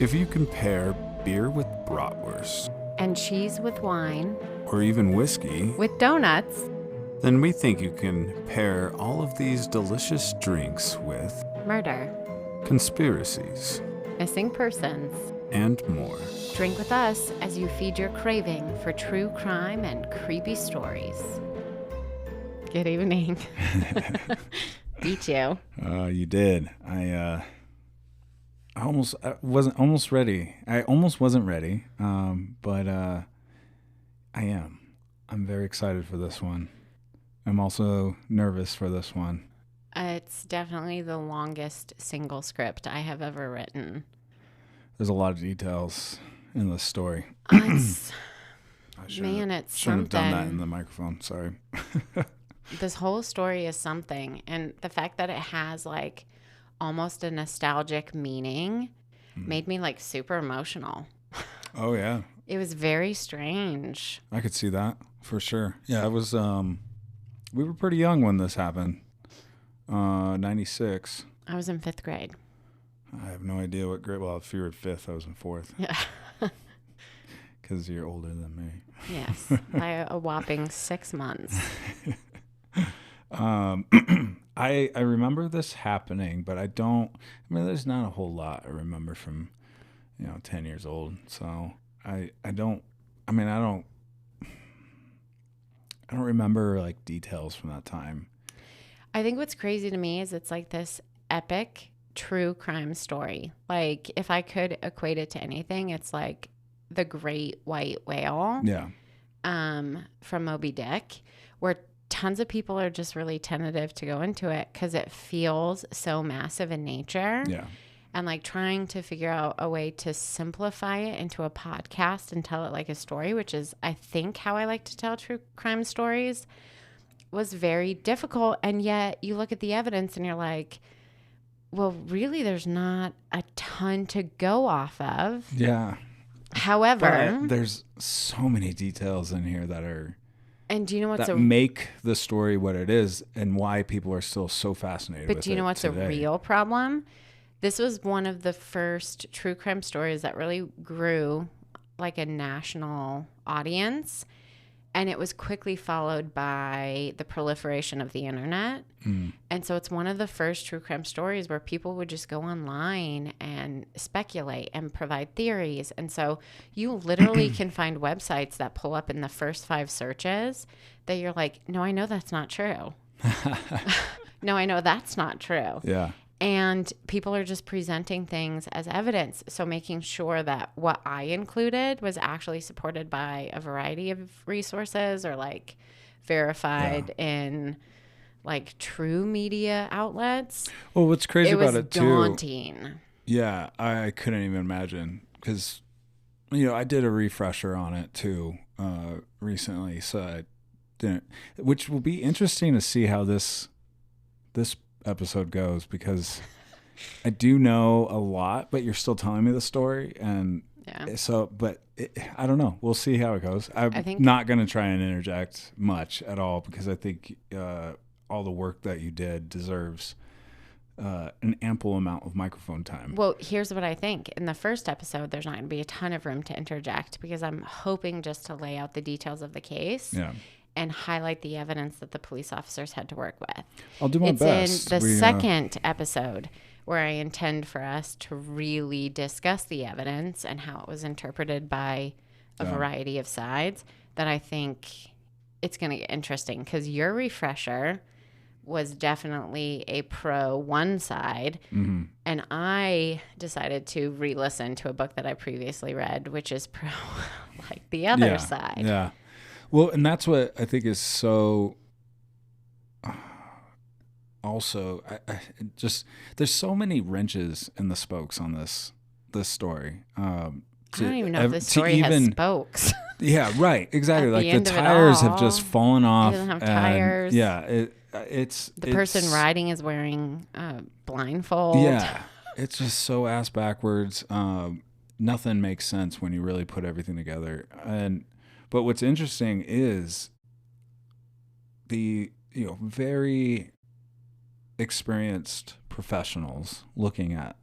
If you compare beer with bratwurst, and cheese with wine, or even whiskey, with donuts, then we think you can pair all of these delicious drinks with murder, conspiracies, missing persons, and more. Drink with us as you feed your craving for true crime and creepy stories. Good evening. Beat you. You did. I wasn't ready. I almost wasn't ready, but I am. I'm very excited for this one. I'm also nervous for this one. It's definitely the longest single script I have ever written. There's a lot of details in this story. It's shouldn't something. have done that in the microphone. Sorry. This whole story is something, and the fact that it has like almost a nostalgic meaning made me like super emotional. Oh yeah. It was very strange. I could see that for sure. Yeah, I was. We were pretty young when this happened. 96. I was in 5th grade. I have no idea what grade. Well, if you were 5th, I was in 4th. Yeah. Because you're older than me. Yes, by a whopping 6 months. I remember this happening, but I don't. I mean, there's not a whole lot I remember from, 10 years old. So I don't. I mean, I don't remember like details from that time. I think what's crazy to me is it's like this epic true crime story. Like if I could equate it to anything, it's like the Great White Whale. Yeah. From Moby Dick, where tons of people are just really tentative to go into it because it feels so massive in nature. Yeah. And like trying to figure out a way to simplify it into a podcast and tell it like a story, which is, I think, how I like to tell true crime stories, was very difficult. And yet you look at the evidence and you're like, well, really, there's not a ton to go off of. Yeah. However, but there's so many details in here that are. And do you know what's that make the story what it is and why people are still so fascinated with it. But do you know what's today. a real problem? This was one of the first true crime stories that really grew like a national audience. And it was quickly followed by the proliferation of the internet. And so it's one of the first true crime stories where people would just go online and speculate and provide theories. And so you literally can find websites that pull up in the first 5 searches that you're like, no, I know that's not true. No, I know that's not true. Yeah. And people are just presenting things as evidence. So making sure that what I included was actually supported by a variety of resources or like verified in like true media outlets. Well, what's crazy about it too. It was daunting. Yeah, I couldn't even imagine because, I did a refresher on it too recently. So I didn't, which will be interesting to see how this episode goes because I do know a lot, but you're still telling me the story, and so. But I don't know. We'll see how it goes. I'm not going to try and interject much at all because I think all the work that you did deserves an ample amount of microphone time. Well, here's what I think. In the first episode, there's not going to be a ton of room to interject because I'm hoping just to lay out the details of the case. Yeah. And highlight the evidence that the police officers had to work with. I'll do my best. It's in the second episode where I intend for us to really discuss the evidence and how it was interpreted by a variety of sides that I think it's going to get interesting because your refresher was definitely a pro one side. Mm-hmm. And I decided to re-listen to a book that I previously read, which is pro like the other side. Yeah. Well, and that's what I think is so. Also, I just there's so many wrenches in the spokes on this story. I don't even know if this story has spokes. Yeah, right, exactly. Like the tires have just fallen off. It doesn't have tires. Yeah, it's the person riding is wearing a blindfold. Yeah, it's just so ass backwards. Nothing makes sense when you really put everything together. But what's interesting is the very experienced professionals looking at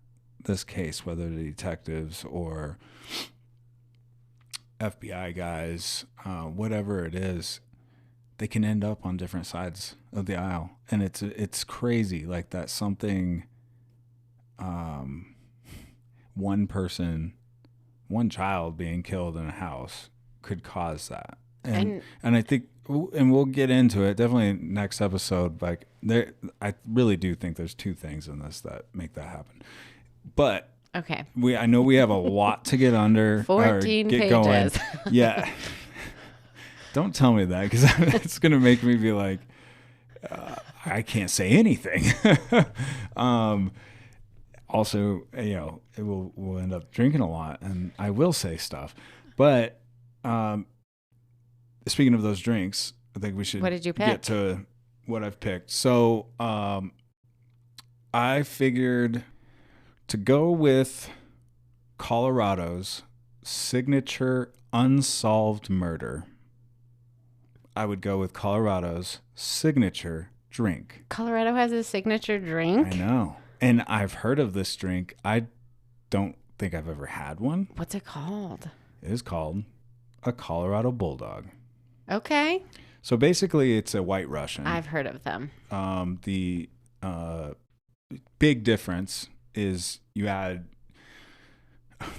this case, whether the detectives or FBI guys, whatever it is, they can end up on different sides of the aisle, and it's crazy. Like that something, one child being killed in a house could cause that, and I think, and we'll get into it definitely next episode. Like I really do think there's two things in this that make that happen, but. Okay. I know we have a lot to get under. 14 get pages. Going. Yeah. Don't tell me that, because it's going to make me be like, I can't say anything. Also, we'll end up drinking a lot, and I will say stuff. But speaking of those drinks, I think we should get to what I've picked. So I figured to go with Colorado's signature unsolved murder, I would go with Colorado's signature drink. Colorado has a signature drink? I know. And I've heard of this drink. I don't think I've ever had one. What's it called? It is called a Colorado Bulldog. Okay. So basically, it's a White Russian. I've heard of them. The big difference is you add,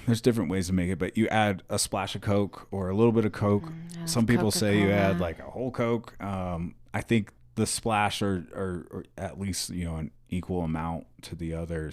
there's different ways to make it, but you add a splash of Coke or a little bit of Coke. Some people say you add like a whole Coke. I think the splash or at least, an equal amount to the other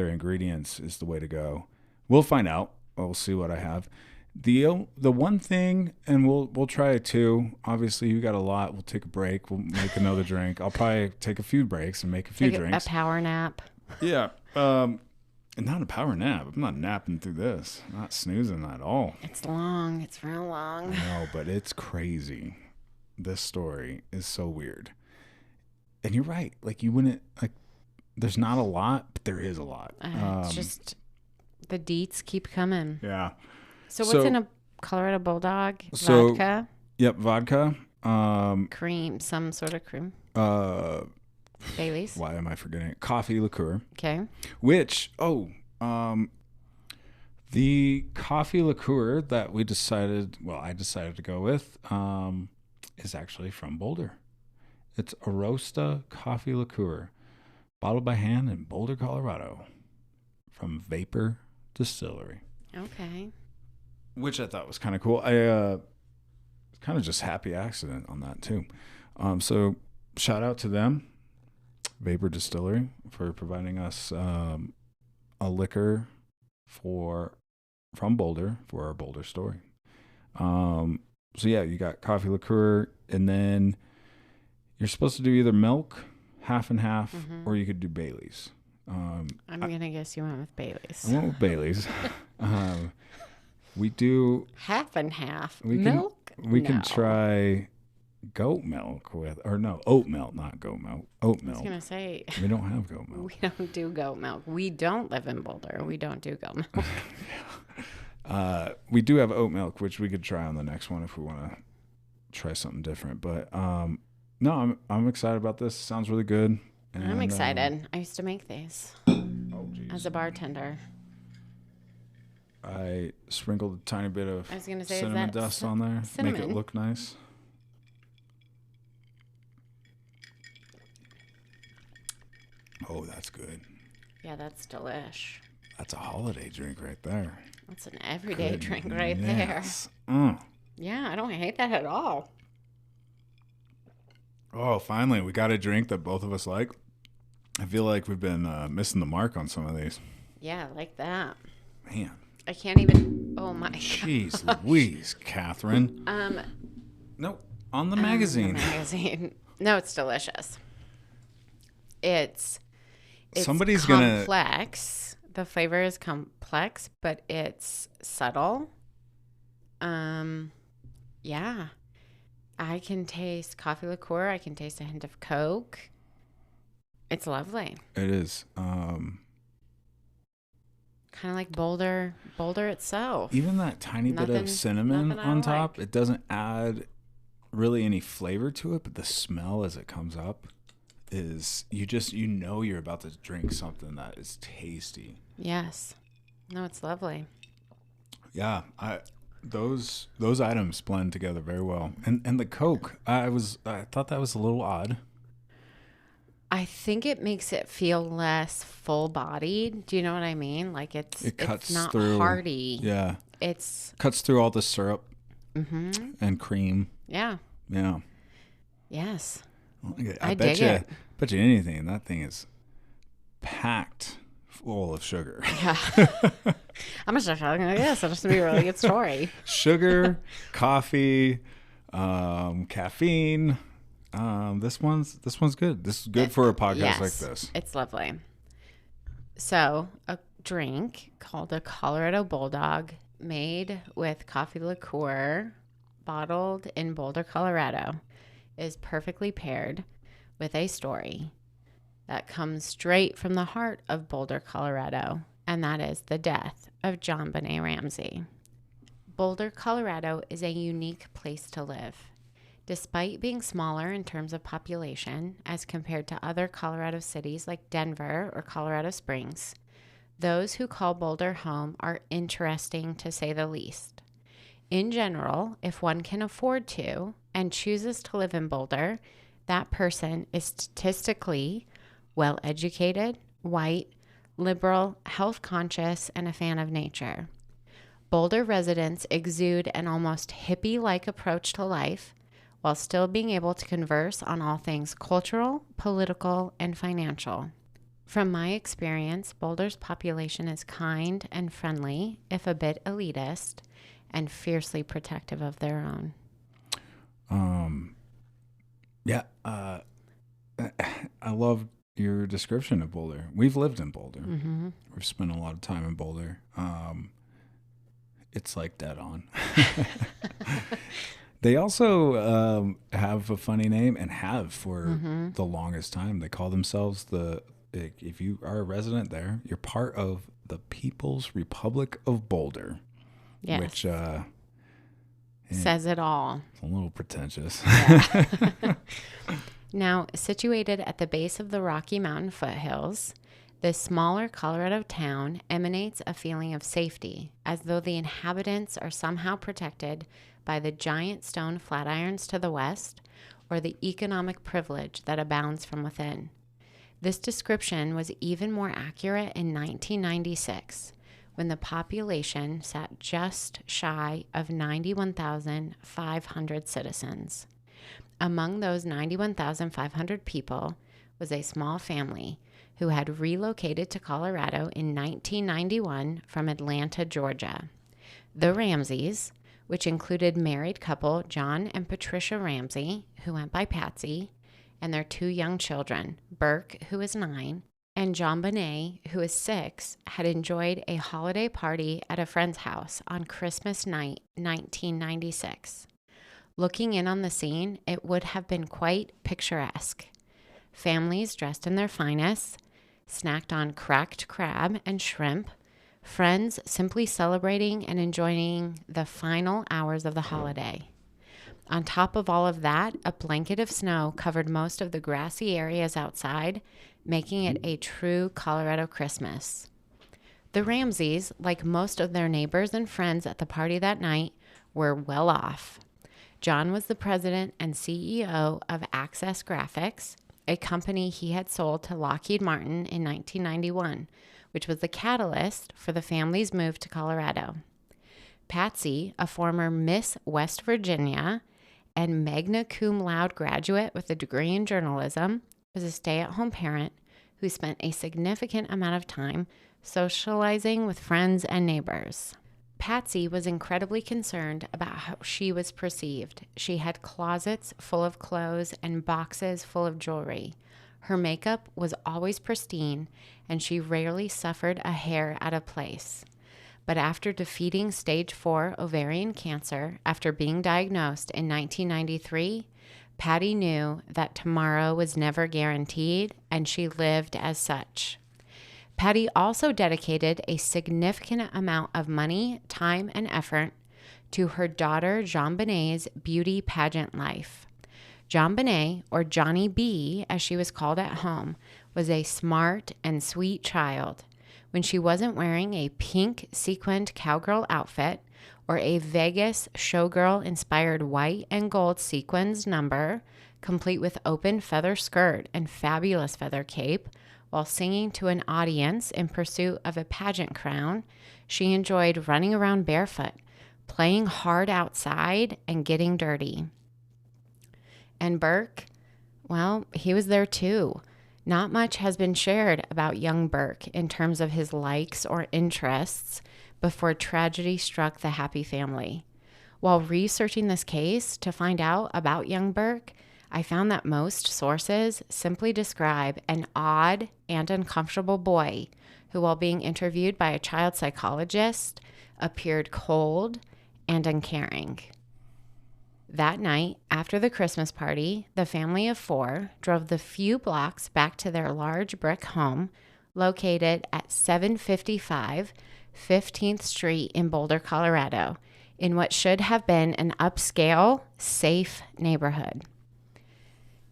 ingredients is the way to go. We'll find out. We'll see what I have. The one thing, and we'll try it too. Obviously, you got a lot. We'll take a break. We'll make another drink. I'll probably take a few breaks and make a few drinks. A power nap. Yeah. Not a power nap. I'm not napping through this. I'm not snoozing at all. It's long. It's real long. No, but it's crazy. This story is so weird. And you're right. Like, you wouldn't, like, there's not a lot, but there is a lot. It's just the deets keep coming. Yeah. So what's in a Colorado Bulldog? Vodka? Yep, vodka. Cream, some sort of cream. Bailey's. Why am I forgetting it? Coffee liqueur. Okay. Which, the coffee liqueur that I decided to go with, is actually from Boulder. It's Arosta coffee liqueur, bottled by hand in Boulder, Colorado, from Vapor Distillery. Okay. Which I thought was kind of cool. I kind of just happy accident on that too. So shout out to them, Vapor Distillery, for providing us a liquor from Boulder for our Boulder story. So yeah, you got coffee liqueur, and then you're supposed to do either milk, half and half, or you could do Bailey's. I'm gonna guess you went with Bailey's. I went with Bailey's. We do half and half. Milk? We can try goat milk oat milk, not goat milk. Oat milk. I was gonna say we don't have goat milk. We don't do goat milk. We don't live in Boulder. We don't do goat milk. We do have oat milk, which we could try on the next one if we want to try something different. But no, I'm excited about this. Sounds really good. And, I'm excited. I used to make these as a bartender. I sprinkled a tiny bit of cinnamon dust on there. Make it look nice. Oh, that's good. Yeah, that's delish. That's a holiday drink right there. That's an everyday drink right there. Yeah, I don't hate that at all. Oh, finally, we got a drink that both of us like. I feel like we've been missing the mark on some of these. Yeah, I like that. Man. I can't even. Oh my. Jeez Louise, Catherine. No, on the magazine. No, it's delicious. It's somebody's complex. The flavor is complex, but it's subtle. Yeah. I can taste coffee liqueur. I can taste a hint of Coke. It's lovely. It is. Kind of like Boulder itself. Even that tiny bit of cinnamon on top, it doesn't add really any flavor to it, but the smell as it comes up is you're about to drink something that is tasty. Yes. No, it's lovely. Yeah, those items blend together very well. And the Coke, I thought that was a little odd. I think it makes it feel less full-bodied. Do you know what I mean? Like It it's cuts not through. hearty. Yeah, It's cuts through all the syrup and cream. yeah. Yeah. Yes. I dig it. Bet you anything, that thing is packed full of sugar. Yeah. I'm just talking like this. It's gonna be a really good story. Sugar, coffee, caffeine. This one's good. This is good for a podcast like this. It's lovely. So, a drink called a Colorado Bulldog, made with coffee liqueur, bottled in Boulder, Colorado, is perfectly paired with a story that comes straight from the heart of Boulder, Colorado, and that is the death of Jonbenet Ramsey. Boulder, Colorado is a unique place to live. Despite being smaller in terms of population as compared to other Colorado cities like Denver or Colorado Springs, those who call Boulder home are interesting to say the least. In general, if one can afford to and chooses to live in Boulder, that person is statistically well-educated, white, liberal, health-conscious, and a fan of nature. Boulder residents exude an almost hippie-like approach to life while still being able to converse on all things cultural, political, and financial. From my experience, Boulder's population is kind and friendly, if a bit elitist, and fiercely protective of their own. Yeah, I love your description of Boulder. We've lived in Boulder. Mm-hmm. We've spent a lot of time in Boulder. It's like dead on. They also have a funny name and have for the longest time. They call themselves if you are a resident there, you're part of the People's Republic of Boulder. Yes. Which says it all. It's a little pretentious. Yeah. Now, situated at the base of the Rocky Mountain foothills, this smaller Colorado town emanates a feeling of safety, as though the inhabitants are somehow protected by the giant stone flatirons to the west or the economic privilege that abounds from within. This description was even more accurate in 1996, when the population sat just shy of 91,500 citizens. Among those 91,500 people was a small family who had relocated to Colorado in 1991 from Atlanta, Georgia. The Ramseys, which included married couple John and Patricia Ramsey, who went by Patsy, and their 2 young children, Burke, who is 9, and Jonbenet, who is 6, had enjoyed a holiday party at a friend's house on Christmas night, 1996. Looking in on the scene, it would have been quite picturesque. Families dressed in their finest, snacked on cracked crab and shrimp, friends simply celebrating and enjoying the final hours of the holiday. On top of all of that, a blanket of snow covered most of the grassy areas outside, making it a true Colorado Christmas. The Ramseys, like most of their neighbors and friends at the party that night, were well off. John was the president and CEO of Access Graphics, a company he had sold to Lockheed Martin in 1991, which was the catalyst for the family's move to Colorado. Patsy, a former Miss West Virginia and magna cum laude graduate with a degree in journalism, was a stay-at-home parent who spent a significant amount of time socializing with friends and neighbors. Patsy was incredibly concerned about how she was perceived. She had closets full of clothes and boxes full of jewelry. Her makeup was always pristine, and she rarely suffered a hair out of place. But after defeating stage 4 ovarian cancer after being diagnosed in 1993, Patty knew that tomorrow was never guaranteed, and she lived as such. Patty also dedicated a significant amount of money, time, and effort to her daughter Jonbenet's beauty pageant life. Jonbenet, or Johnny B, as she was called at home, was a smart and sweet child. When she wasn't wearing a pink sequined cowgirl outfit or a Vegas showgirl-inspired white and gold sequins number, complete with open feather skirt and fabulous feather cape, while singing to an audience in pursuit of a pageant crown, she enjoyed running around barefoot, playing hard outside, and getting dirty. And Burke, well, he was there too. Not much has been shared about young Burke in terms of his likes or interests before tragedy struck the happy family. While researching this case to find out about young Burke, I found that most sources simply describe an odd and uncomfortable boy who, while being interviewed by a child psychologist, appeared cold and uncaring. That night, after the Christmas party, the family of 4 drove the few blocks back to their large brick home located at 755 15th Street in Boulder, Colorado, in what should have been an upscale, safe neighborhood.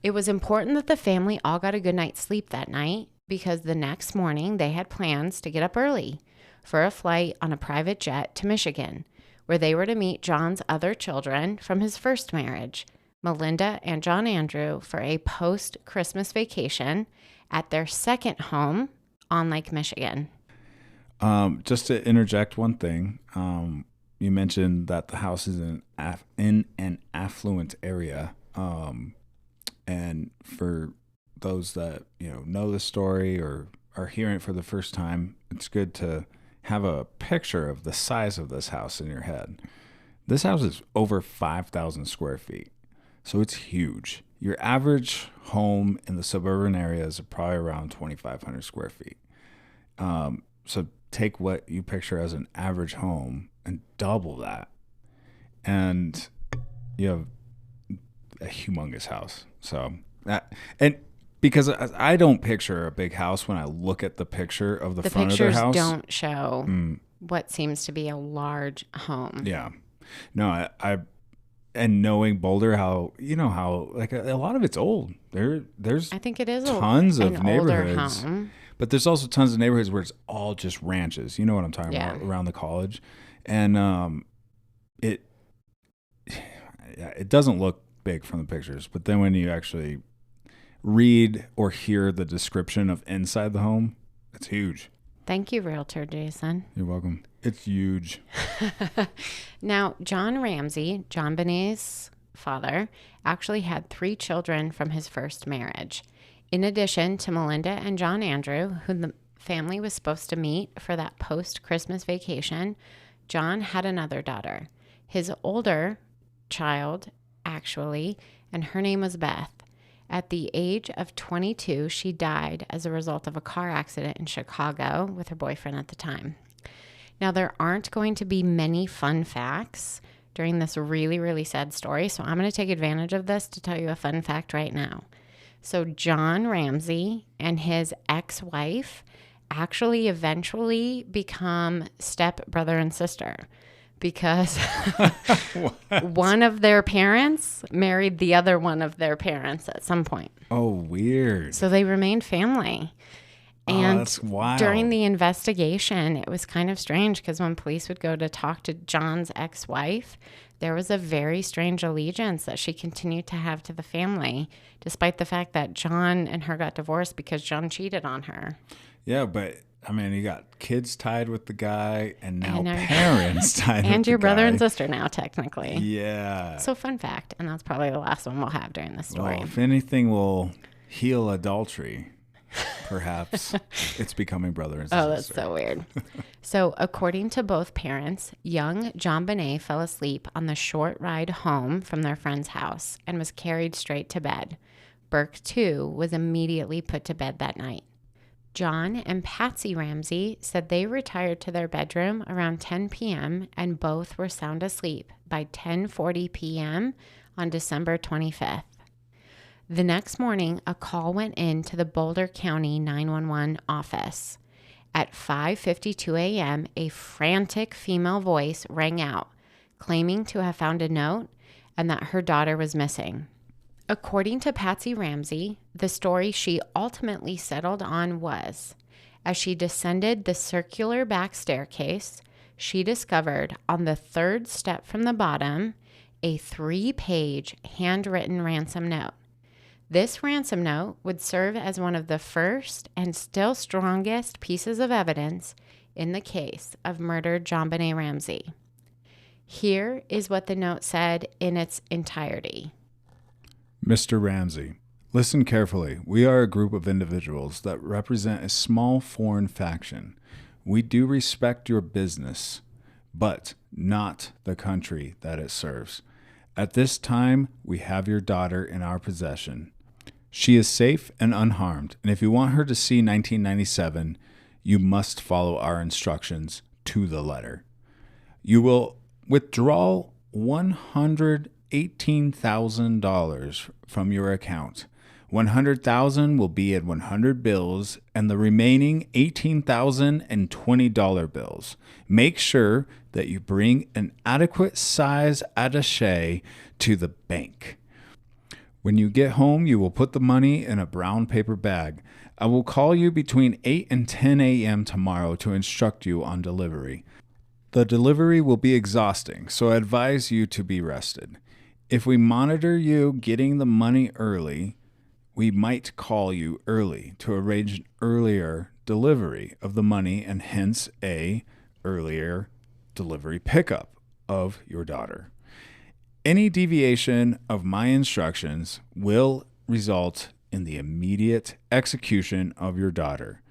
It was important that the family all got a good night's sleep that night because the next morning they had plans to get up early for a flight on a private jet to Michigan, where they were to meet John's other children from his first marriage, Melinda and John Andrew, for a post-Christmas vacation at their second home on Lake Michigan. Just to interject one thing, you mentioned that the house is in an affluent area. And for those that, know the story or are hearing it for the first time, it's good to have a picture of the size of this house in your head. This house is over 5,000 square feet, so it's huge. Your average home in the suburban area is probably around 2,500 square feet. So take what you picture as an average home and double that, and you have a humongous house. So and because I don't picture a big house when I look at the picture of the front of their house. The pictures don't show what seems to be a large home. Yeah. No, I and knowing Boulder, how like a lot of it's old. There's I think it is tons of an neighborhoods, older home. but the's also tons of neighborhoods where it's all just ranches. You know what I'm talking about, around the college, and it doesn't look big from the pictures, but then when you actually read or hear the description of inside the home, it's huge. Thank you, Realtor Jason. You're welcome. It's huge. Now, John Ramsey, Jonbenet's father, actually had 3 children from his first marriage. In addition to Melinda and John Andrew, who the family was supposed to meet for that post-Christmas vacation, John had another daughter, his older child, actually, and her name was Beth. At the age of 22, she died as a result of a car accident in Chicago with her boyfriend at the time. Now, there aren't going to be many fun facts during this really, really sad story, so I'm going to take advantage of this to tell you a fun fact right now. So John Ramsey and his ex-wife actually eventually become step-brother and sister, because one of their parents married the other one of their parents at some point. Oh, weird. So they remained family. And that's wild. During the investigation, it was kind of strange because when police would go to talk to John's ex-wife, there was a very strange allegiance that she continued to have to the family, despite the fact that John and her got divorced because John cheated on her. Yeah, but I mean, you got kids tied with the guy, and now parents tied with the guy. And your brother and sister now, technically. Yeah. So fun fact, and that's probably the last one we'll have during this story. Well, if anything will heal adultery, perhaps it's becoming brother and sister. Oh, that's so weird. So according to both parents, young Jonbenet fell asleep on the short ride home from their friend's house and was carried straight to bed. Burke, too, was immediately put to bed that night. John and Patsy Ramsey said they retired to their bedroom around 10 p.m. and both were sound asleep by 10:40 p.m. on December 25th. The next morning, a call went in to the Boulder County 911 office. At 5:52 a.m., a frantic female voice rang out, claiming to have found a note and that her daughter was missing. According to Patsy Ramsey, the story she ultimately settled on was, as she descended the circular back staircase, she discovered on the third step from the bottom a 3-page handwritten ransom note. This ransom note would serve as one of the first and still strongest pieces of evidence in the case of murdered Jonbenet Ramsey. Here is what the note said in its entirety. Mr. Ramsey, listen carefully. We are a group of individuals that represent a small foreign faction. We do respect your business, but not the country that it serves. At this time, we have your daughter in our possession. She is safe and unharmed, and if you want her to see 1997, you must follow our instructions to the letter. You will withdraw $118,000 from your account. $100,000 will be in 100 bills, and the remaining $18,000 in $20 bills. Make sure that you bring an adequate size attaché to the bank. When you get home, you will put the money in a brown paper bag. I will call you between 8 and 10 a.m. tomorrow to instruct you on delivery. The delivery will be exhausting, so I advise you to be rested. If we monitor you getting the money early, we might call you early to arrange an earlier delivery of the money and hence a earlier delivery pickup of your daughter. Any deviation of my instructions will result in the immediate execution of your daughter.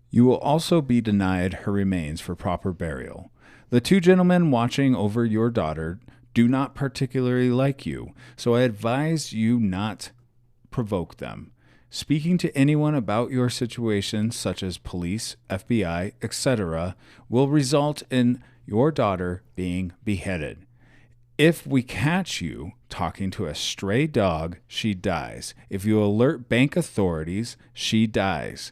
You will also be denied her remains for proper burial. The 2 gentlemen watching over your daughter do not particularly like you, so I advise you not provoke them. Speaking to anyone about your situation, such as police, FBI, etc., will result in your daughter being beheaded. If we catch you talking to a stray dog, she dies. If you alert bank authorities, she dies.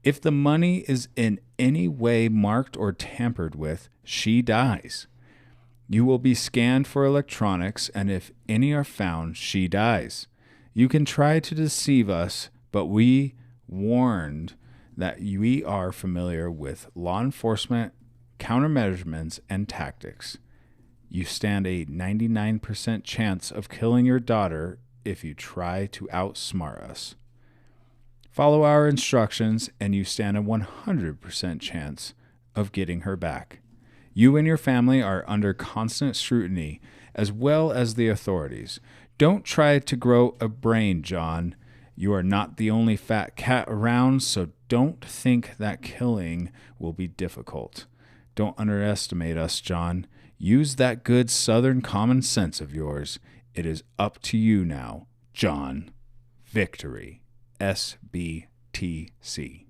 If the money is in any way marked or tampered with, she dies. You will be scanned for electronics, and if any are found, she dies. You can try to deceive us, but we warned that we are familiar with law enforcement, countermeasures, and tactics. You stand a 99% chance of killing your daughter if you try to outsmart us. Follow our instructions, and you stand a 100% chance of getting her back. You and your family are under constant scrutiny, as well as the authorities. Don't try to grow a brain, John. You are not the only fat cat around, so don't think that killing will be difficult. Don't underestimate us, John. Use that good Southern common sense of yours. It is up to you now, John. Victory. SBTC.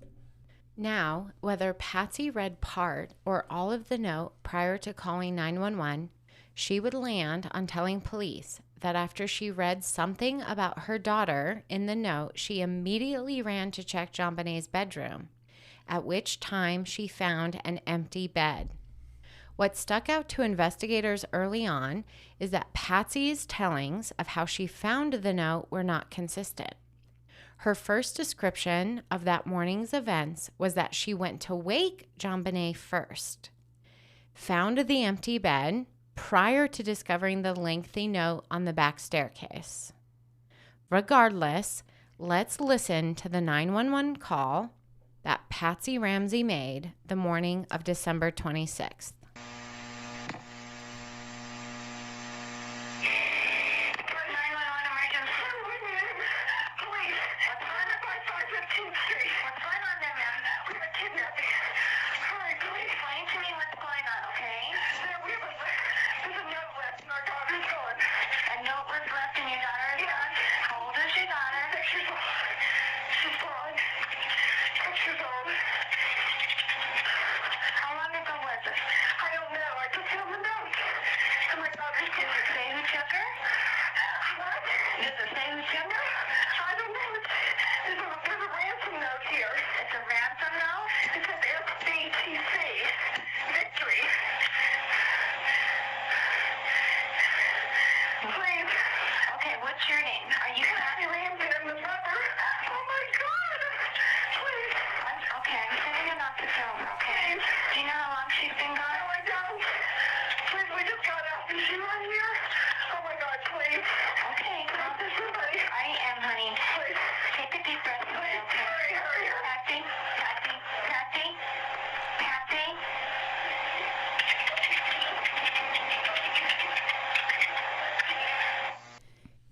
Now, whether Patsy read part or all of the note prior to calling 911, she would land on telling police that after she read something about her daughter in the note, she immediately ran to check Jonbenet's bedroom, at which time she found an empty bed. What stuck out to investigators early on is that Patsy's tellings of how she found the note were not consistent. Her first description of that morning's events was that she went to wake Jonbenet first, found the empty bed prior to discovering the lengthy note on the back staircase. Regardless, let's listen to the 911 call that Patsy Ramsey made the morning of December 26th.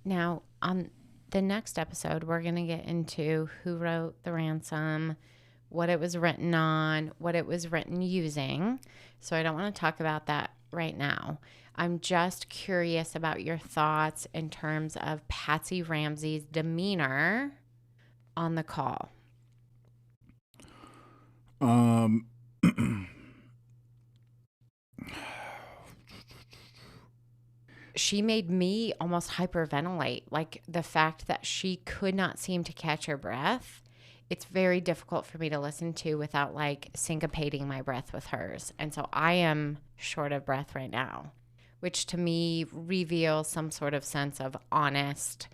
Now, on the next episode, we're going to get into who wrote the ransom, what it was written on, what it was written using. So I don't want to talk about that right now. I'm just curious about your thoughts in terms of Patsy Ramsey's demeanor on the call. She made me almost hyperventilate, like the fact that she could not seem to catch her breath. It's very difficult for me to listen to without like syncopating my breath with hers. And so I am short of breath right now, which to me reveals some sort of sense of honest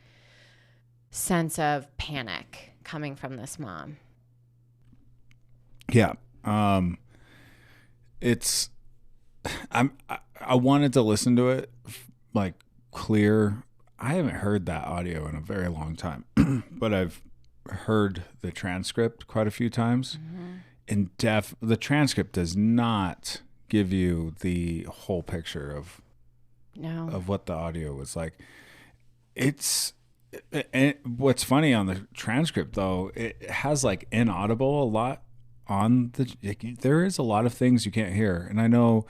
sense of panic coming from this mom. Yeah. I wanted to listen to it like clear. I haven't heard that audio in a very long time, but I've heard the transcript quite a few times. And the transcript does not give you the whole picture of what the audio was like. What's funny on the transcript though, it has like inaudible a lot on there is a lot of things you can't hear. And I know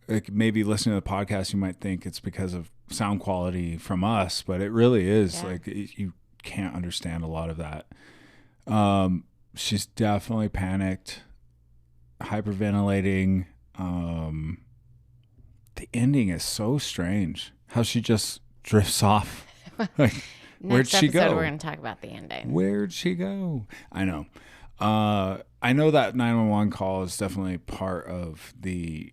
like maybe listening to the podcast, you might think it's because of sound quality from us, but it really is like you can't understand a lot of that. She's definitely panicked, hyperventilating. The ending is so strange. How she just drifts off. Like, where'd she go? We're going to talk about the ending. Where'd she go? I know. I know that 911 call is definitely part of the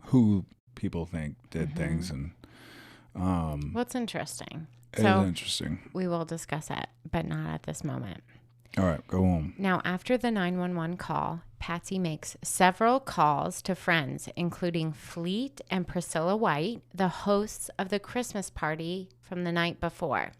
who people think did things, and what's interesting. It is interesting. We will discuss it, but not at this moment. All right, go on. Now, after the 911 call, Patsy makes several calls to friends, including Fleet and Priscilla White, the hosts of the Christmas party from the night before.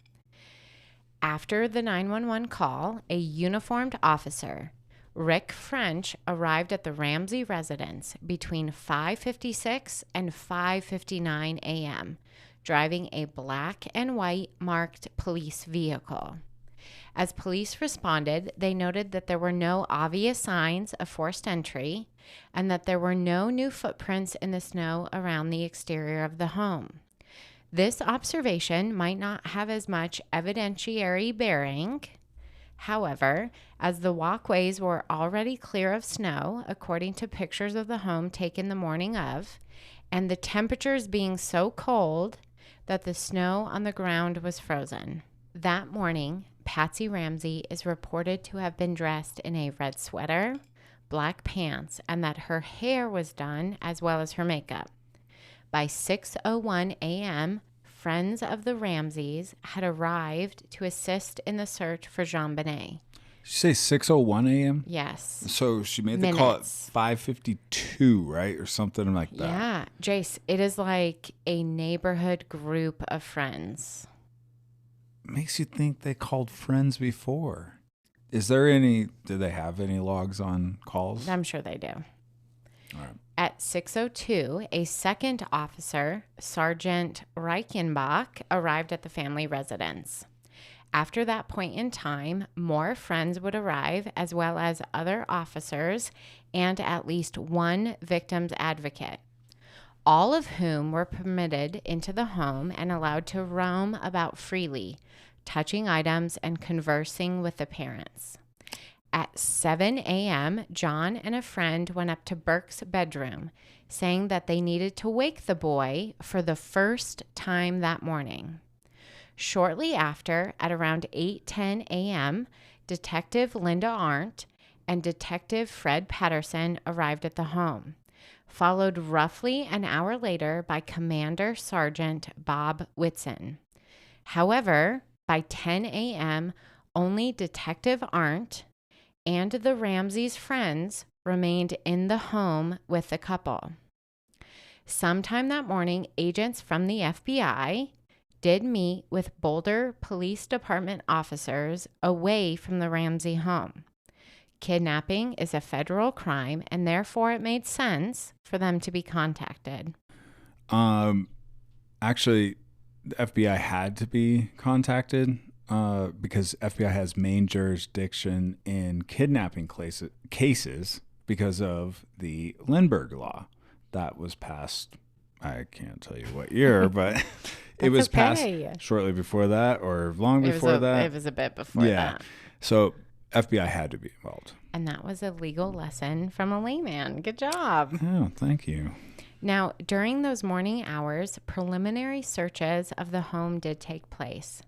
After the 911 call, a uniformed officer, Rick French, arrived at the Ramsey residence between 5:56 and 5:59 a.m., driving a black and white marked police vehicle. As police responded, they noted that there were no obvious signs of forced entry and that there were no new footprints in the snow around the exterior of the home. This observation might not have as much evidentiary bearing. However, as the walkways were already clear of snow, according to pictures of the home taken the morning of, and the temperatures being so cold that the snow on the ground was frozen. That morning, Patsy Ramsey is reported to have been dressed in a red sweater, black pants, and that her hair was done as well as her makeup. By 6:01 a.m., friends of the Ramseys had arrived to assist in the search for Jonbenet. Did you say 6:01 a.m.? Yes. So she made the call at 5:52, right? Or something like that. Yeah. Jace, it is like a neighborhood group of friends. Makes you think they called friends before. Do they have any logs on calls? I'm sure they do. All right. At 6:02, a second officer, Sergeant Reichenbach, arrived at the family residence. After that point in time, more friends would arrive, as well as other officers and at least one victim's advocate, all of whom were permitted into the home and allowed to roam about freely, touching items and conversing with the parents. At 7 a.m., John and a friend went up to Burke's bedroom, saying that they needed to wake the boy for the first time that morning. Shortly after, at around 8:10 a.m., Detective Linda Arndt and Detective Fred Patterson arrived at the home, followed roughly an hour later by Commander Sergeant Bob Whitson. However, by 10 a.m., only Detective Arndt and the Ramseys' friends remained in the home with the couple. Sometime that morning, agents from the FBI did meet with Boulder Police Department officers away from the Ramsey home. Kidnapping is a federal crime, and therefore it made sense for them to be contacted. Actually, the FBI had to be contacted because FBI has main jurisdiction in kidnapping cases because of the Lindbergh Law that was passed. I can't tell you what year, but it was passed shortly before that or long before that. It was a bit before that. So FBI had to be involved. And that was a legal lesson from a layman. Good job. Oh, thank you. Now, during those morning hours, preliminary searches of the home did take place,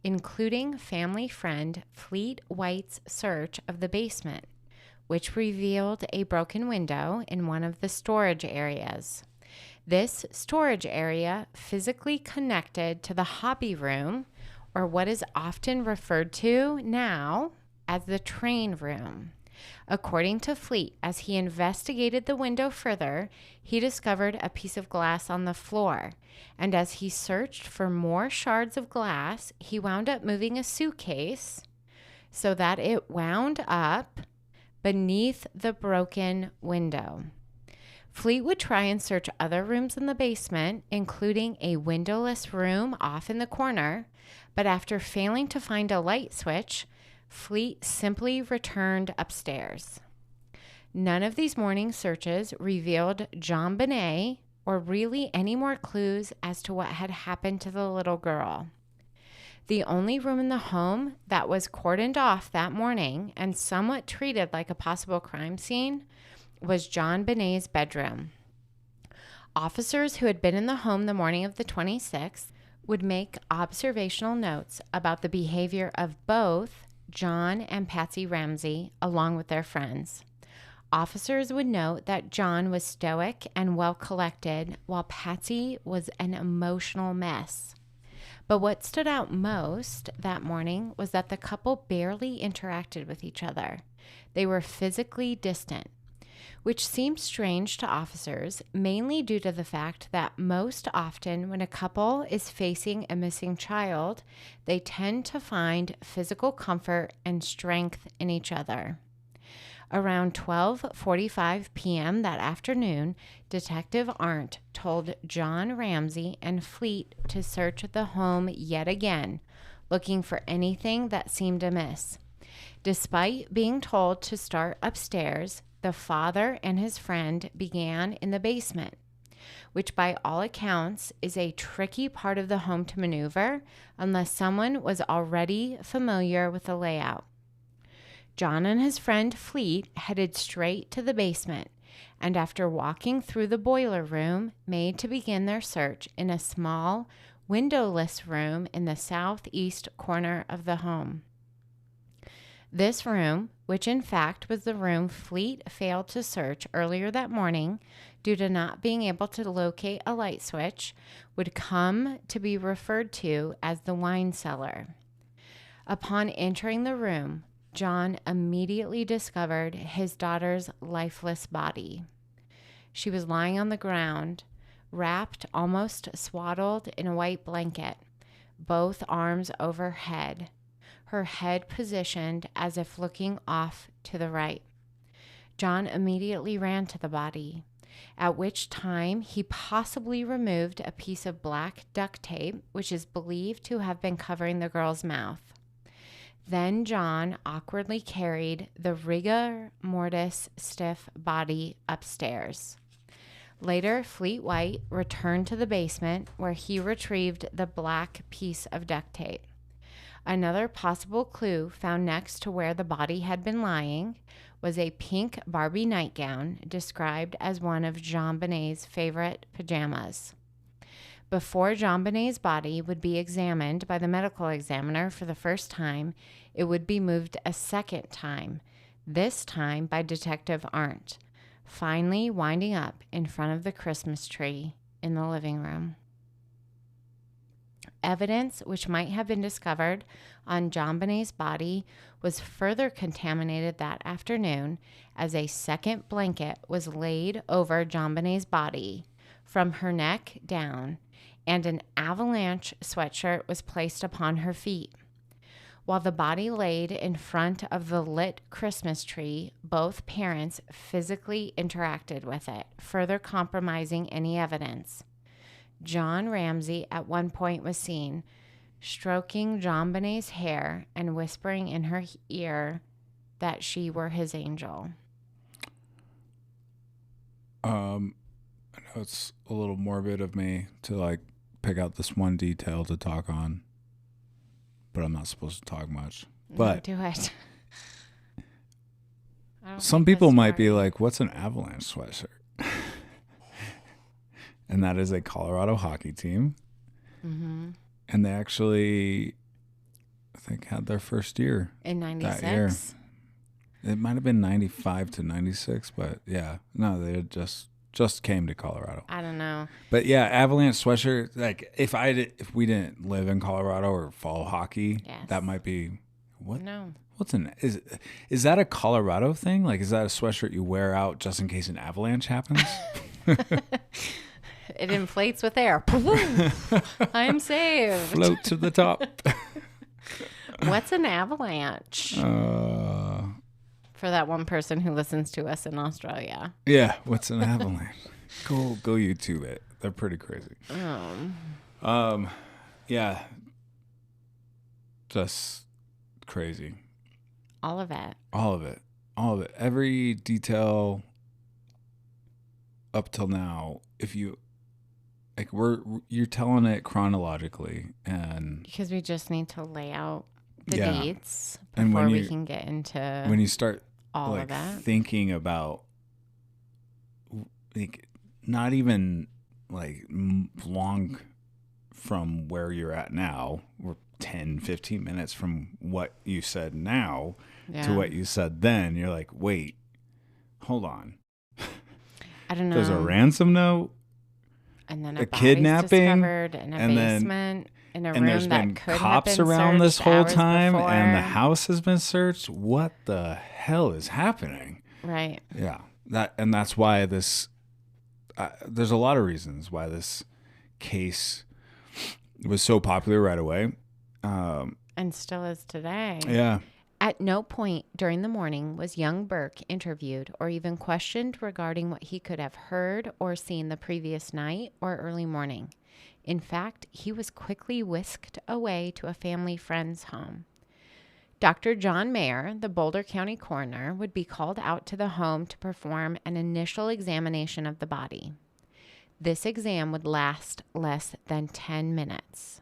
including family friend Fleet White's search of the basement, which revealed a broken window in one of the storage areas. This storage area physically connected to the hobby room, or what is often referred to now as the train room. According to Fleet, as he investigated the window further, he discovered a piece of glass on the floor, and as he searched for more shards of glass, he wound up moving a suitcase so that it wound up beneath the broken window. Fleet would try and search other rooms in the basement, including a windowless room off in the corner, but after failing to find a light switch, Fleet simply returned upstairs. None of these morning searches revealed Jonbenet or really any more clues as to what had happened to the little girl. The only room in the home that was cordoned off that morning and somewhat treated like a possible crime scene was Jonbenet's bedroom. Officers who had been in the home the morning of the 26th would make observational notes about the behavior of both John and Patsy Ramsey, along with their friends. Officers would note that John was stoic and well collected, while Patsy was an emotional mess. But what stood out most that morning was that the couple barely interacted with each other. They were physically distant, which seemed strange to officers, mainly due to the fact that most often when a couple is facing a missing child, they tend to find physical comfort and strength in each other. Around 12:45 p.m. that afternoon, Detective Arndt told John Ramsey and Fleet to search the home yet again, looking for anything that seemed amiss. Despite being told to start upstairs, the father and his friend began in the basement, which by all accounts is a tricky part of the home to maneuver unless someone was already familiar with the layout. John and his friend Fleet headed straight to the basement, and after walking through the boiler room, made to begin their search in a small, windowless room in the southeast corner of the home. This room, which in fact was the room Fleet failed to search earlier that morning due to not being able to locate a light switch, would come to be referred to as the wine cellar. Upon entering the room, John immediately discovered his daughter's lifeless body. She was lying on the ground, wrapped, almost swaddled in a white blanket, both arms overhead, her head positioned as if looking off to the right. John immediately ran to the body, at which time he possibly removed a piece of black duct tape, which is believed to have been covering the girl's mouth. Then John awkwardly carried the rigor mortis stiff body upstairs. Later, Fleet White returned to the basement where he retrieved the black piece of duct tape. Another possible clue found next to where the body had been lying was a pink Barbie nightgown described as one of Jonbenet's favorite pajamas. Before Jonbenet's body would be examined by the medical examiner for the first time, it would be moved a second time, this time by Detective Arndt, finally winding up in front of the Christmas tree in the living room. Evidence which might have been discovered on Jonbenet's body was further contaminated that afternoon as a second blanket was laid over Jonbenet's body from her neck down, and an avalanche sweatshirt was placed upon her feet. While the body laid in front of the lit Christmas tree, both parents physically interacted with it, further compromising any evidence. John Ramsey at one point was seen stroking Jonbenet's hair and whispering in her ear that she were his angel. I know it's a little morbid of me to like pick out this one detail to talk on, but I'm not supposed to talk much. But do it. Some people might be like, what's an Avalanche sweatshirt? And that is a Colorado hockey team. Mm-hmm. And they actually, I think, had their first year. In 96? That year. It might have been 95 to 96, but yeah. No, they had just came to Colorado. I don't know. But yeah, Avalanche sweatshirt, like if we didn't live in Colorado or follow hockey, yes. That might be what? No. What's is that a Colorado thing? Like, is that a sweatshirt you wear out just in case an avalanche happens? It inflates with air. I'm saved. Float to the top. What's an avalanche? For that one person who listens to us in Australia. Yeah, what's an avalanche? Go YouTube it. They're pretty crazy. Yeah. Just crazy. All of it. All of it. Every detail up till now, if you like, you're telling it chronologically, and because we just need to lay out the dates and before we can get into when you start all like of that. Thinking about like not even like long from where you're at now. We're 10, 15 minutes from what you said now to what you said then. You're like, wait, hold on. I don't know. There's a ransom note, and then a kidnapping, discovered in a basement, in a room there's that been could cops have been around this whole searched time, before. and the house has been searched. What the hell is happening? Right. Yeah, that's why this. There's a lot of reasons why this case was so popular right away. And still is today. Yeah. At no point during the morning was young Burke interviewed or even questioned regarding what he could have heard or seen the previous night or early morning. In fact, he was quickly whisked away to a family friend's home. Dr. John Mayer, the Boulder County coroner, would be called out to the home to perform an initial examination of the body. This exam would last less than 10 minutes.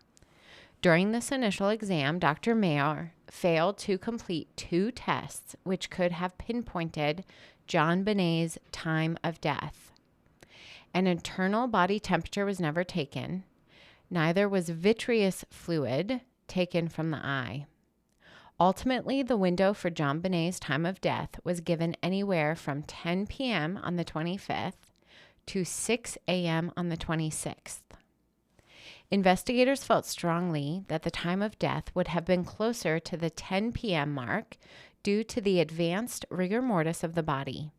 During this initial exam, Dr. Mayer failed to complete 2 tests which could have pinpointed Jonbenet's time of death. An internal body temperature was never taken. Neither was vitreous fluid taken from the eye. Ultimately, the window for Jonbenet's time of death was given anywhere from 10 p.m. on the 25th to 6 a.m. on the 26th. Investigators felt strongly that the time of death would have been closer to the 10 p.m. mark due to the advanced rigor mortis of the body.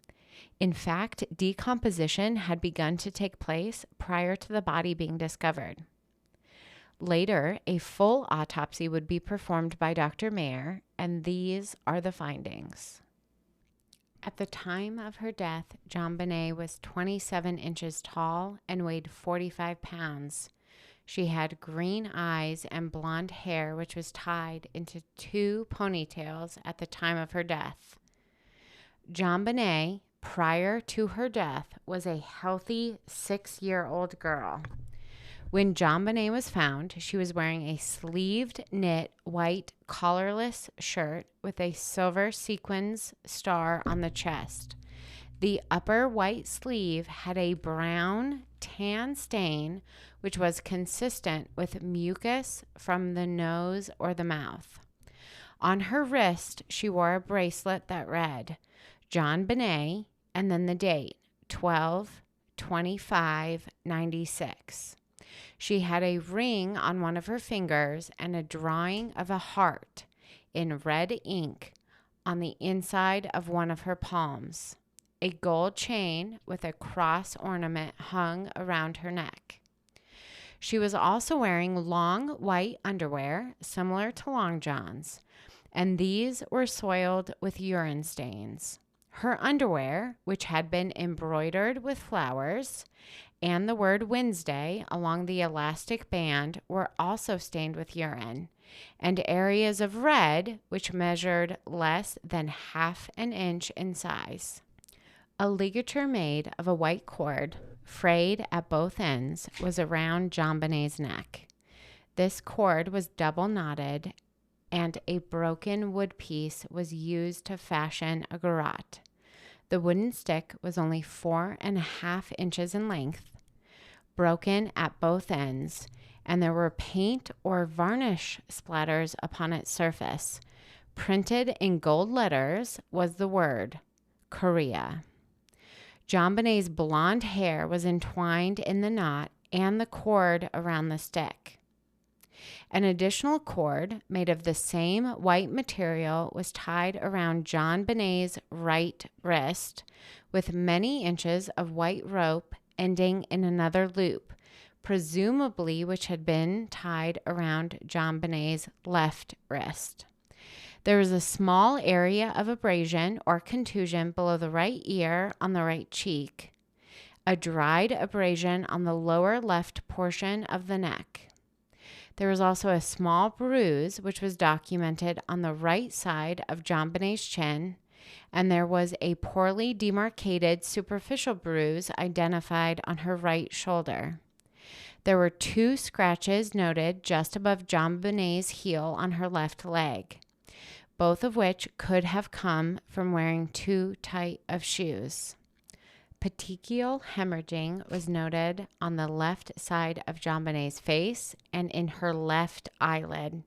In fact, decomposition had begun to take place prior to the body being discovered. Later, a full autopsy would be performed by Dr. Mayer, and these are the findings. At the time of her death, Jonbenet was 27 inches tall and weighed 45 pounds. She had green eyes and blonde hair, which was tied into 2 ponytails at the time of her death. Jonbenet, prior to her death, was a healthy 6-year-old girl. When Jonbenet was found, she was wearing a sleeved knit white collarless shirt with a silver sequins star on the chest. The upper white sleeve had a brown tan stain, which was consistent with mucus from the nose or the mouth. On her wrist, she wore a bracelet that read Jonbenet and then the date 12/25/96. She had a ring on one of her fingers and a drawing of a heart in red ink on the inside of one of her palms. A gold chain with a cross ornament hung around her neck. She was also wearing long white underwear, similar to long johns, and these were soiled with urine stains. Her underwear, which had been embroidered with flowers and the word Wednesday along the elastic band were also stained with urine, and areas of red, which measured less than half an inch in size. A ligature made of a white cord, frayed at both ends, was around Jonbenet's neck. This cord was double knotted, and a broken wood piece was used to fashion a garrote. The wooden stick was only 4.5 inches in length, broken at both ends, and there were paint or varnish splatters upon its surface. Printed in gold letters was the word Korea. Jonbenet's blonde hair was entwined in the knot and the cord around the stick. An additional cord made of the same white material was tied around Jonbenet's right wrist with many inches of white rope ending in another loop, presumably which had been tied around Jonbenet's left wrist. There was a small area of abrasion or contusion below the right ear on the right cheek, a dried abrasion on the lower left portion of the neck. There was also a small bruise which was documented on the right side of Jonbenet's chin, and there was a poorly demarcated superficial bruise identified on her right shoulder. There were 2 scratches noted just above Jonbenet's heel on her left leg, both of which could have come from wearing too tight of shoes. Petechial hemorrhaging was noted on the left side of Jonbenet's face and in her left eyelid.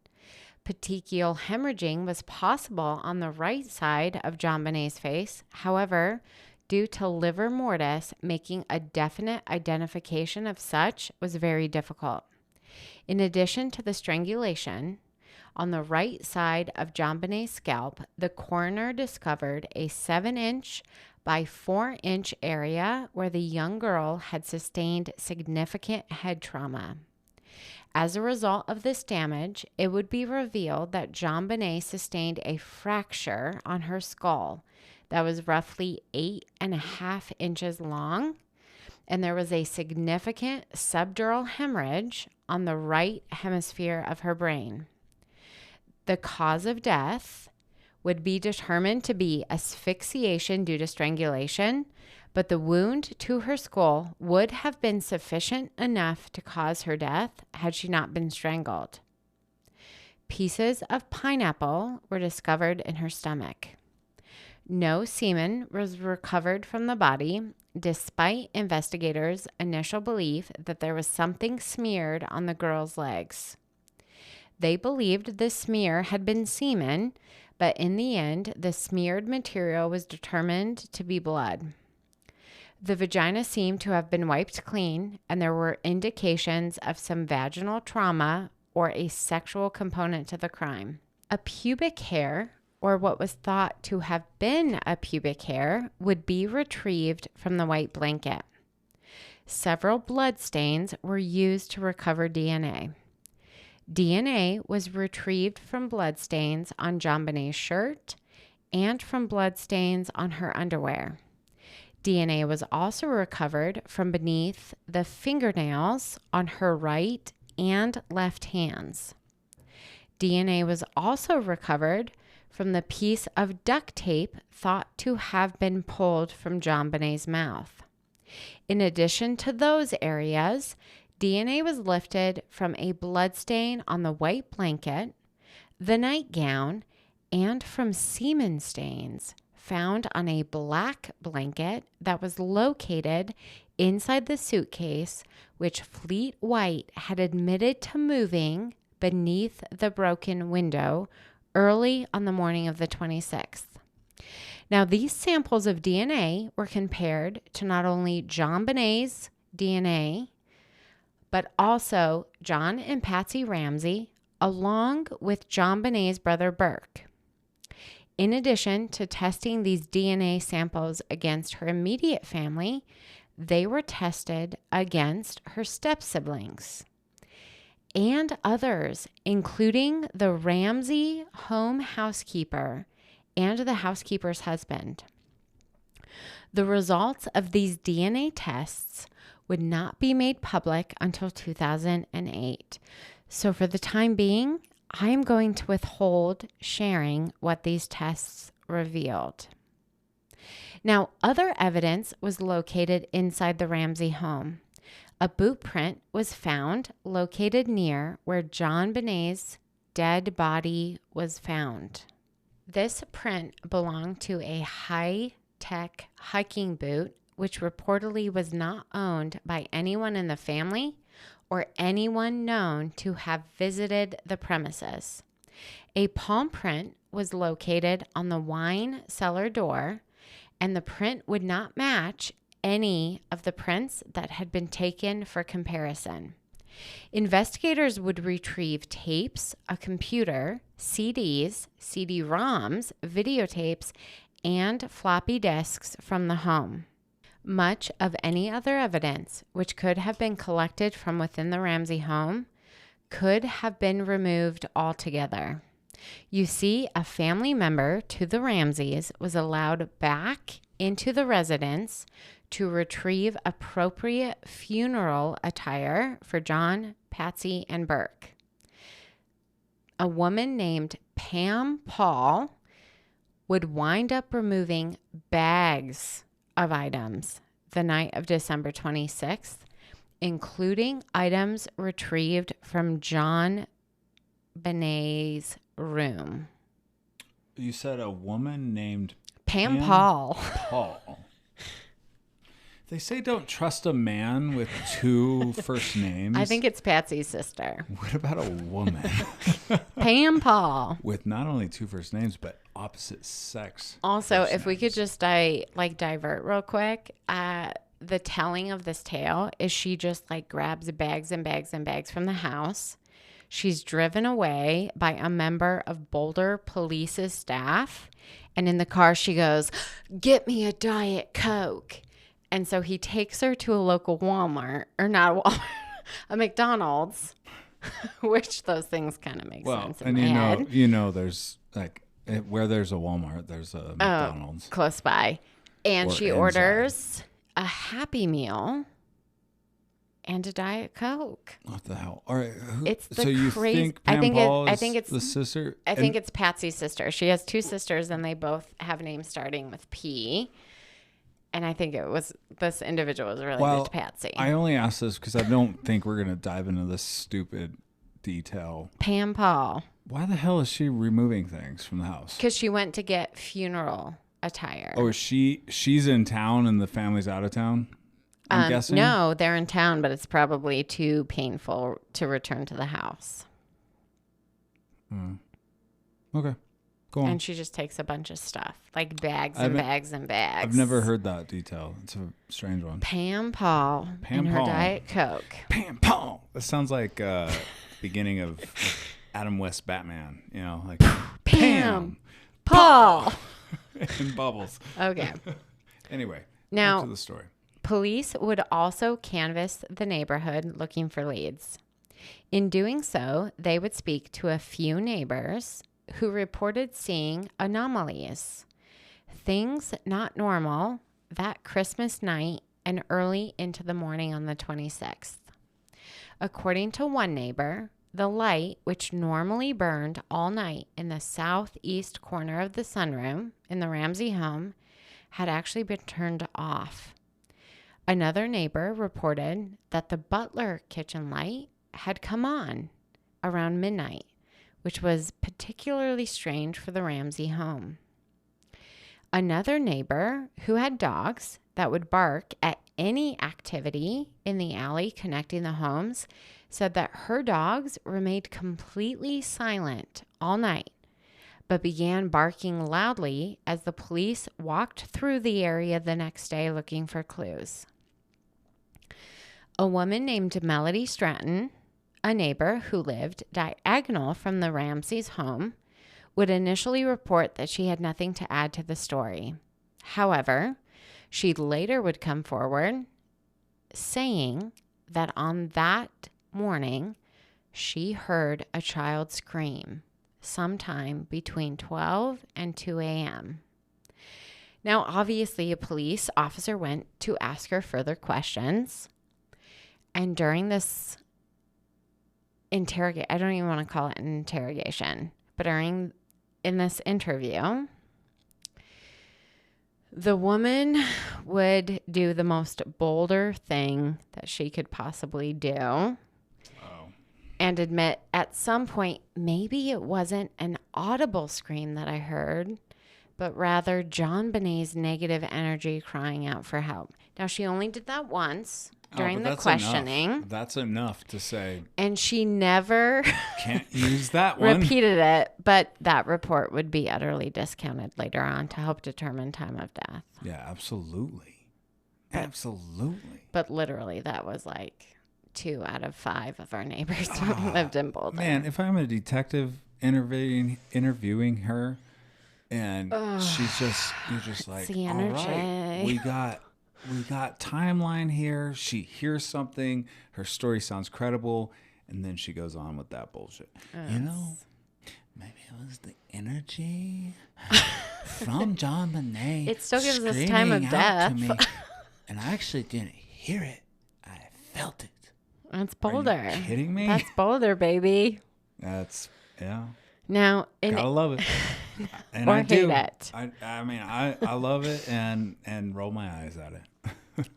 Petechial hemorrhaging was possible on the right side of Jonbenet's face. However, due to livor mortis, making a definite identification of such was very difficult. In addition to the strangulation, on the right side of Jonbenet's scalp, the coroner discovered a 7-inch by 4-inch area where the young girl had sustained significant head trauma. As a result of this damage, it would be revealed that Jonbenet sustained a fracture on her skull that was roughly 8.5 inches long, and there was a significant subdural hemorrhage on the right hemisphere of her brain. The cause of death would be determined to be asphyxiation due to strangulation, but the wound to her skull would have been sufficient enough to cause her death had she not been strangled. Pieces of pineapple were discovered in her stomach. No semen was recovered from the body, despite investigators' initial belief that there was something smeared on the girl's legs. They believed the smear had been semen, but in the end, the smeared material was determined to be blood. The vagina seemed to have been wiped clean, and there were indications of some vaginal trauma or a sexual component to the crime. A pubic hair, or what was thought to have been a pubic hair, would be retrieved from the white blanket. Several blood stains were used to recover DNA. DNA was retrieved from bloodstains on Jonbenet's shirt and from bloodstains on her underwear. DNA was also recovered from beneath the fingernails on her right and left hands. DNA was also recovered from the piece of duct tape thought to have been pulled from Jonbenet's mouth. In addition to those areas, DNA was lifted from a bloodstain on the white blanket, the nightgown, and from semen stains found on a black blanket that was located inside the suitcase, which Fleet White had admitted to moving beneath the broken window early on the morning of the 26th. Now, these samples of DNA were compared to not only Jonbenet's DNA, but also John and Patsy Ramsey, along with Jonbenet's brother Burke. In addition to testing these DNA samples against her immediate family, they were tested against her step-siblings and others, including the Ramsey home housekeeper and the housekeeper's husband. The results of these DNA tests would not be made public until 2008. So for the time being, I am going to withhold sharing what these tests revealed. Now, other evidence was located inside the Ramsey home. A boot print was found located near where Jonbenet's dead body was found. This print belonged to a high-tech hiking boot, which reportedly was not owned by anyone in the family or anyone known to have visited the premises. A palm print was located on the wine cellar door, and the print would not match any of the prints that had been taken for comparison. Investigators would retrieve tapes, a computer, CDs, CD-ROMs, videotapes, and floppy disks from the home. Much of any other evidence which could have been collected from within the Ramsey home could have been removed altogether. You see, a family member to the Ramseys was allowed back into the residence to retrieve appropriate funeral attire for John, Patsy, and Burke. A woman named Pam Paul would wind up removing bags of items the night of December 26th, including items retrieved from Jonbenet's room. You said a woman named Pam Paul. Paul. They say don't trust a man with two first names. I think it's Patsy's sister. What about a woman? Pam Paul. With not only two first names, but opposite sex. Also, if we could just divert real quick, the telling of this tale is she just grabs bags and bags and bags from the house. She's driven away by a member of Boulder Police's staff. And in the car, she goes, "Get me a Diet Coke." And so he takes her to a local Walmart, or not a Walmart, a McDonald's, which those things kind of make sense in my head. You know, there's where there's a Walmart, there's a McDonald's. Close by. And she orders a Happy Meal and a Diet Coke. What the hell? All right. It's the so you crazy. think Pam Paul I think it's the sister? I think it's Patsy's sister. She has two sisters, and they both have names starting with P. And I think this individual was related to Patsy. I only asked this because I don't think we're going to dive into this stupid detail. Pam Paul. Why the hell is she removing things from the house? Because she went to get funeral attire. Oh, she's in town and the family's out of town? I'm guessing? No, they're in town, but it's probably too painful to return to the house. Okay. Go on. And she just takes a bunch of stuff, like bags and bags and bags. I've never heard that detail. It's a strange one. Pam Paul and her Diet Coke. Pam Paul. That sounds like beginning of Adam West Batman. You know, like Pam Paul. And bubbles. Okay. Anyway, now back to the story. Police would also canvass the neighborhood looking for leads. In doing so, they would speak to a few neighbors who reported seeing anomalies, things not normal that Christmas night and early into the morning on the 26th. According to one neighbor, the light, which normally burned all night in the southeast corner of the sunroom in the Ramsey home, had actually been turned off. Another neighbor reported that the Butler kitchen light had come on around midnight, which was particularly strange for the Ramsey home. Another neighbor who had dogs that would bark at any activity in the alley connecting the homes said that her dogs remained completely silent all night, but began barking loudly as the police walked through the area the next day looking for clues. A woman named Melody Stratton, a neighbor who lived diagonal from the Ramseys' home, would initially report that she had nothing to add to the story. However, she later would come forward saying that on that morning, she heard a child scream sometime between 12 and 2 a.m. Now, obviously, a police officer went to ask her further questions, And during this I don't even want to call it an interrogation, but in this interview, the woman would do the most bolder thing that she could possibly do and admit at some point, maybe it wasn't an audible scream that I heard, but rather Jonbenet's negative energy crying out for help. Now, she only did that once during the questioning. Enough. That's enough to say. And she never can't use that one. Repeated it, but that report would be utterly discounted later on to help determine time of death. Yeah, absolutely. Absolutely. But literally, that was like 2 out of 5 of our neighbors who lived in Boulder. Man, if I'm a detective interviewing her, and you're just like, the all energy. right, we got timeline here. She hears something. Her story sounds credible. And then she goes on with that bullshit. You know, maybe it was the energy from Jonbenet. It still gives us time of death. And I actually didn't hear it. I felt it. That's Boulder. Are you kidding me? That's Boulder, baby. That's, yeah. Now, gotta love it. And or I do. hate it. I mean, I love it and roll my eyes at it.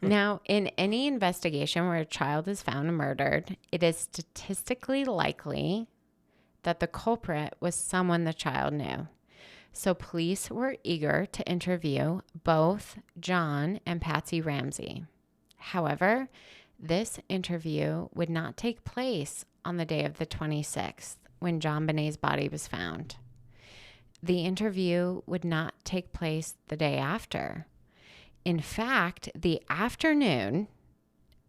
Now, in any investigation where a child is found murdered, it is statistically likely that the culprit was someone the child knew. So police were eager to interview both John and Patsy Ramsey. However, this interview would not take place on the day of the 26th when Jonbenet's body was found. The interview would not take place the day after. In fact, the afternoon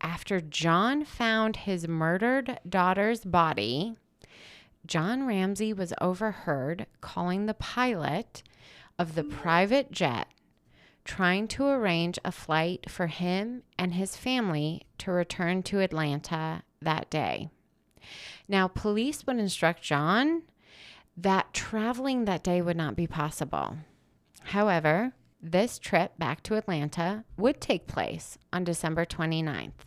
after John found his murdered daughter's body, John Ramsey was overheard calling the pilot of the private jet, trying to arrange a flight for him and his family to return to Atlanta that day. Now, police would instruct John that traveling that day would not be possible. However, this trip back to Atlanta would take place on December 29th.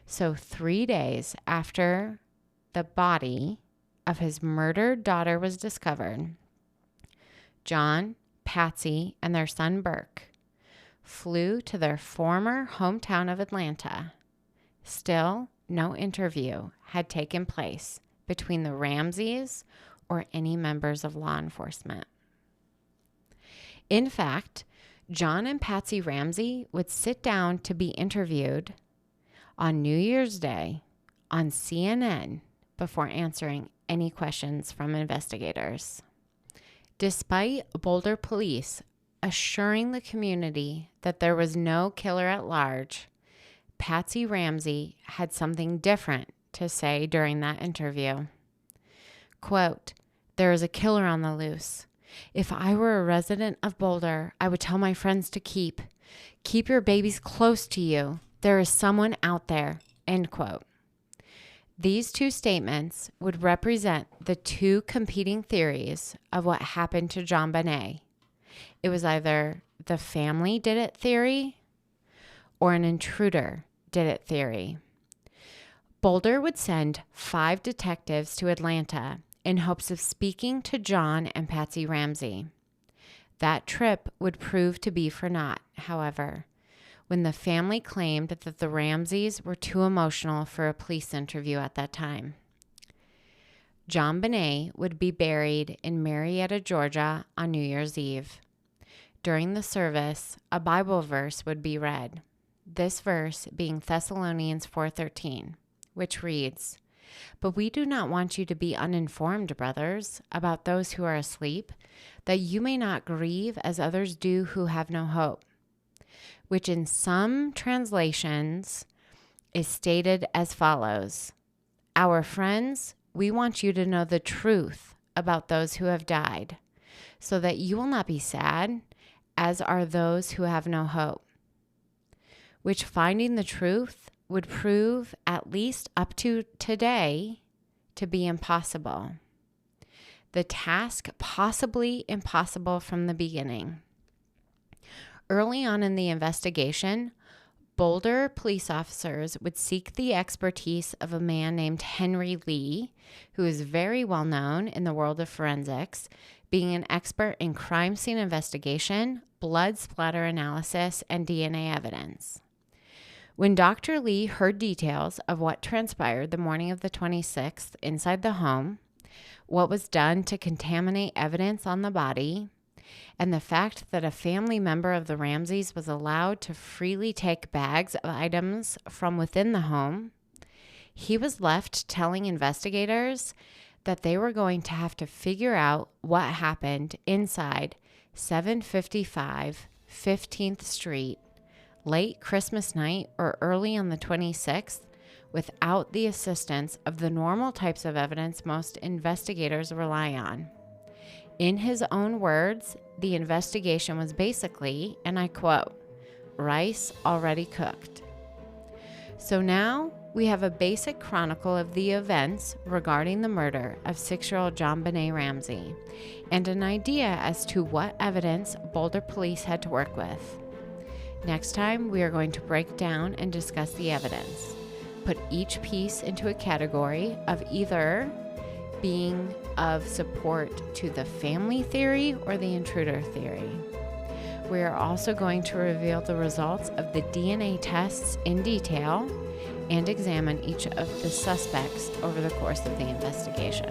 So 3 days after the body of his murdered daughter was discovered, John, Patsy, and their son Burke flew to their former hometown of Atlanta. Still, no interview had taken place between the Ramseys or any members of law enforcement. In fact, John and Patsy Ramsey would sit down to be interviewed on New Year's Day on CNN before answering any questions from investigators. Despite Boulder police assuring the community that there was no killer at large, Patsy Ramsey had something different to say during that interview. Quote, "There is a killer on the loose. If I were a resident of Boulder, I would tell my friends to keep your babies close to you. There is someone out there," end quote. These two statements would represent the two competing theories of what happened to Jonbenet. It was either the family did it theory or an intruder did it theory. Boulder would send 5 detectives to Atlanta in hopes of speaking to John and Patsy Ramsey. That trip would prove to be for naught, however, when the family claimed that the Ramseys were too emotional for a police interview at that time. Jonbenet would be buried in Marietta, Georgia on New Year's Eve. During the service, a Bible verse would be read, this verse being Thessalonians 4:13, which reads, "But we do not want you to be uninformed, brothers, about those who are asleep, that you may not grieve as others do who have no hope," which in some translations is stated as follows, "Our friends, we want you to know the truth about those who have died, so that you will not be sad, as are those who have no hope," which finding the truth would prove, at least up to today, to be impossible. The task possibly impossible from the beginning. Early on in the investigation, Boulder police officers would seek the expertise of a man named Henry Lee, who is very well known in the world of forensics, being an expert in crime scene investigation, blood splatter analysis, and DNA evidence. When Dr. Lee heard details of what transpired the morning of the 26th inside the home, what was done to contaminate evidence on the body, and the fact that a family member of the Ramseys was allowed to freely take bags of items from within the home, he was left telling investigators that they were going to have to figure out what happened inside 755 15th Street late Christmas night or early on the 26th without the assistance of the normal types of evidence most investigators rely on. In his own words, the investigation was basically, and I quote, rice already cooked. So now we have a basic chronicle of the events regarding the murder of 6-year-old Jonbenet Ramsey and an idea as to what evidence Boulder police had to work with. Next time, we are going to break down and discuss the evidence, put each piece into a category of either being of support to the family theory or the intruder theory. We are also going to reveal the results of the DNA tests in detail and examine each of the suspects over the course of the investigation.